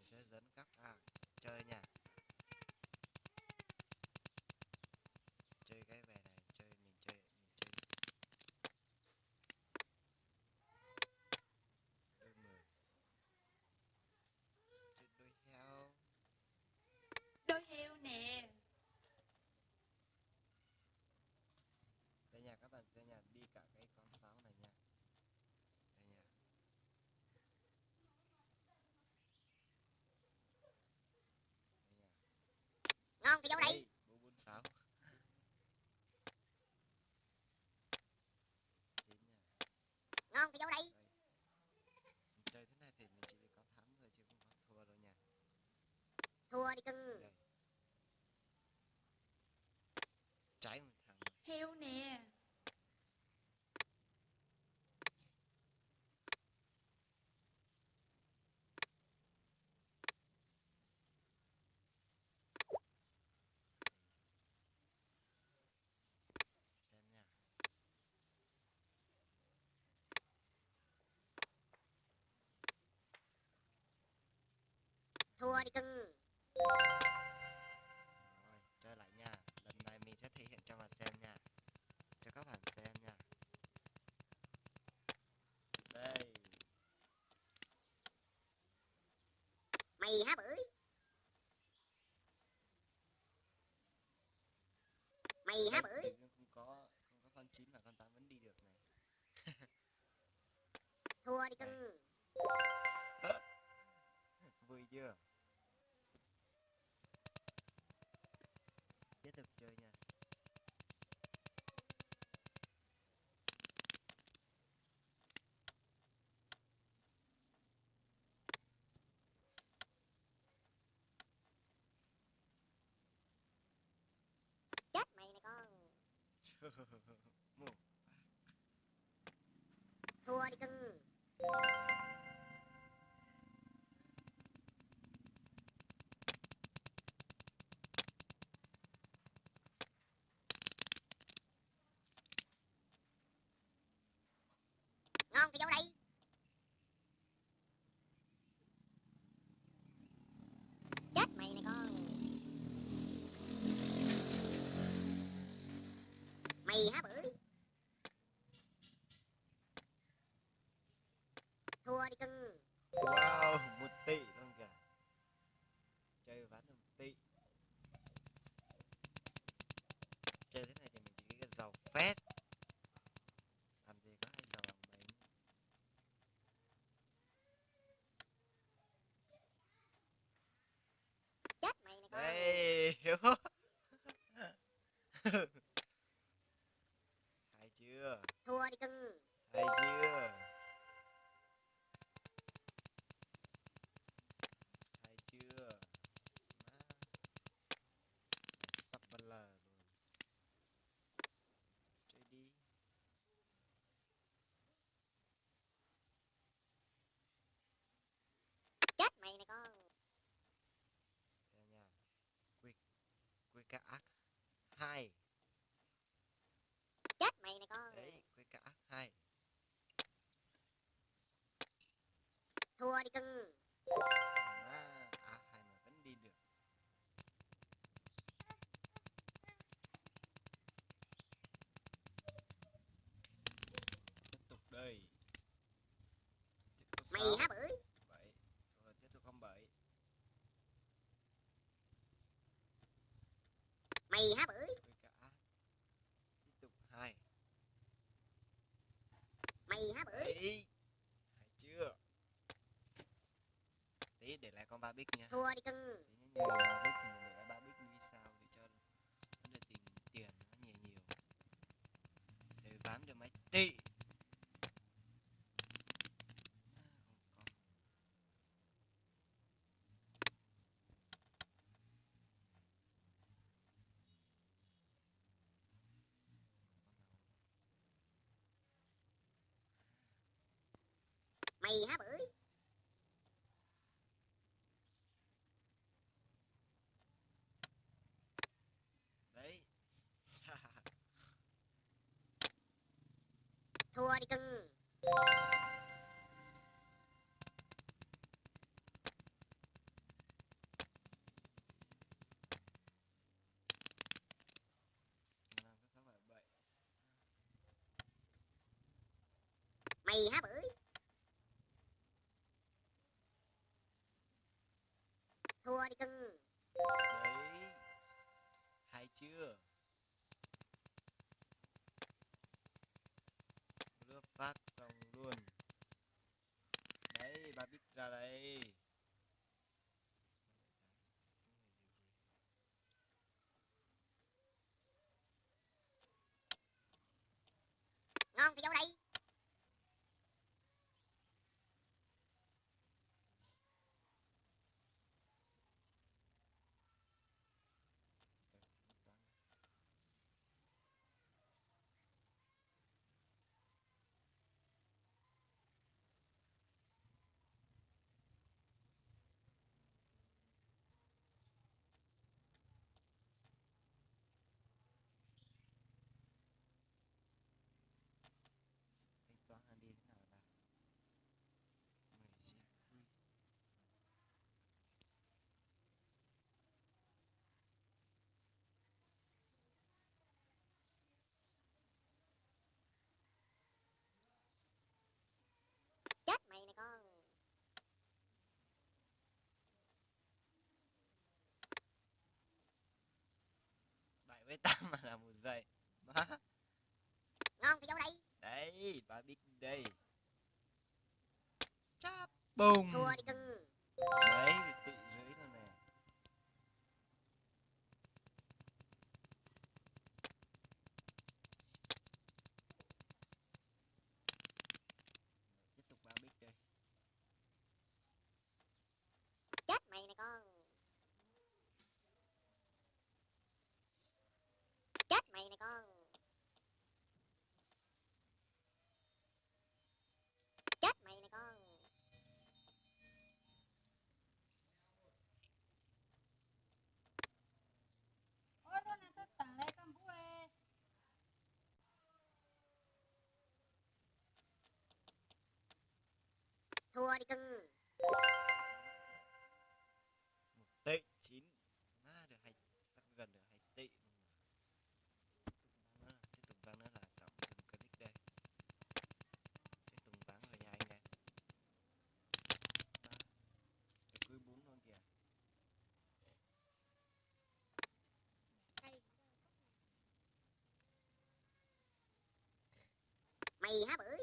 mình sẽ dẫn các chơi nha. Chơi cái về này, mình chơi đôi mười, chơi đôi heo. Đôi heo nè. Đây nha, các bạn xem nha, đi cả cái con sáo này nha. Đây nha. Đây nha. Ngon cái dấu đấy. Bố 46. Chín nha. Ngon cái dấu đấy. Đây. Mình chơi thế này thì mình chỉ có thắng thôi chứ không có thua đâu nha. Thua đi cưng. Đây. Trái một thằng rồi. Heo nè. Xem nha. Thua đi cưng. Rồi, chơi lại nha. Lần này mình sẽ thể hiện cho bạn xem nha. Cho các bạn xem nha. Đây. Mày há bưởi. Mày há Đây, bưởi. tự nhiên không có con 9 mà con 8 vẫn đi được này. Thua đi Đây. cưng. Vui chưa? Tiếp tục chơi nha. Chết mày này con. Một. Thua đi cưng. Ngon cái dấu đấy. Chết mày này con. Mày há bưởi. Thua đi cưng. Wow, 1 tỷ luôn kìa. Chơi ván được 1 tỷ. Chơi thế này thì mình chỉ giàu phết. Làm gì có ai giàu bằng mình. Chết mày này con. Đây, hiểu. Hay chưa? Thua đi cưng. Hay chưa? Hay chưa? Má. Sắp bật lờ luôn. Chơi đi. Chết mày này con. Xem nha. Quick. Quick ác 2. Chết mày này con. Đấy, Quick ác 2. Thua đi cưng. Má, ác 2 mà vẫn đi được. Tiếp tục đây. Tiếp tục Mày 6. há bưởi. 7. Rồi tiếp tục con 7. Mày há bưởi. Quick ác. Tiếp tục 2. Mày há bưởi. Đấy. Hay chưa? Tí để lại con 3 bích nha. Thua đi cưng. Tí nhiều 3 bích thì mình để lại 3 bích vì sao? Để cho nó được tiền nó nhiều nhiều. Để bán được mấy tỷ. Không có. Mày há bưởi. Đấy. Thua đi cưng. phát xong luôn. Đấy, ba bích ra đây. Ngon thì vô đây. Thanh toán hàng đi thế nào là người sẽ vui. Chết mày này con. 7 với 8 mà là 1 giây. Má. Ngon thì vô đây. Đấy, ba bích đây. Cháp bùng. Thua đi cưng. Đấy, rồi tự dưới rồi nè. Tiếp tục ba bích đây. Chết mày này con. Chết mày này con. Chết mày này con. Ôi con này tôi tặng lấy con bố ê. Thua đi cưng. 1,9 tỷ. Má được hai, sắp gần được 2 tỷ luôn rồi. Tiếp tục ván nữa là Trọng dừng click đây. Tiếp tục ván rồi nha anh em. Cái cuối 4 luôn kìa. Mày há bưởi.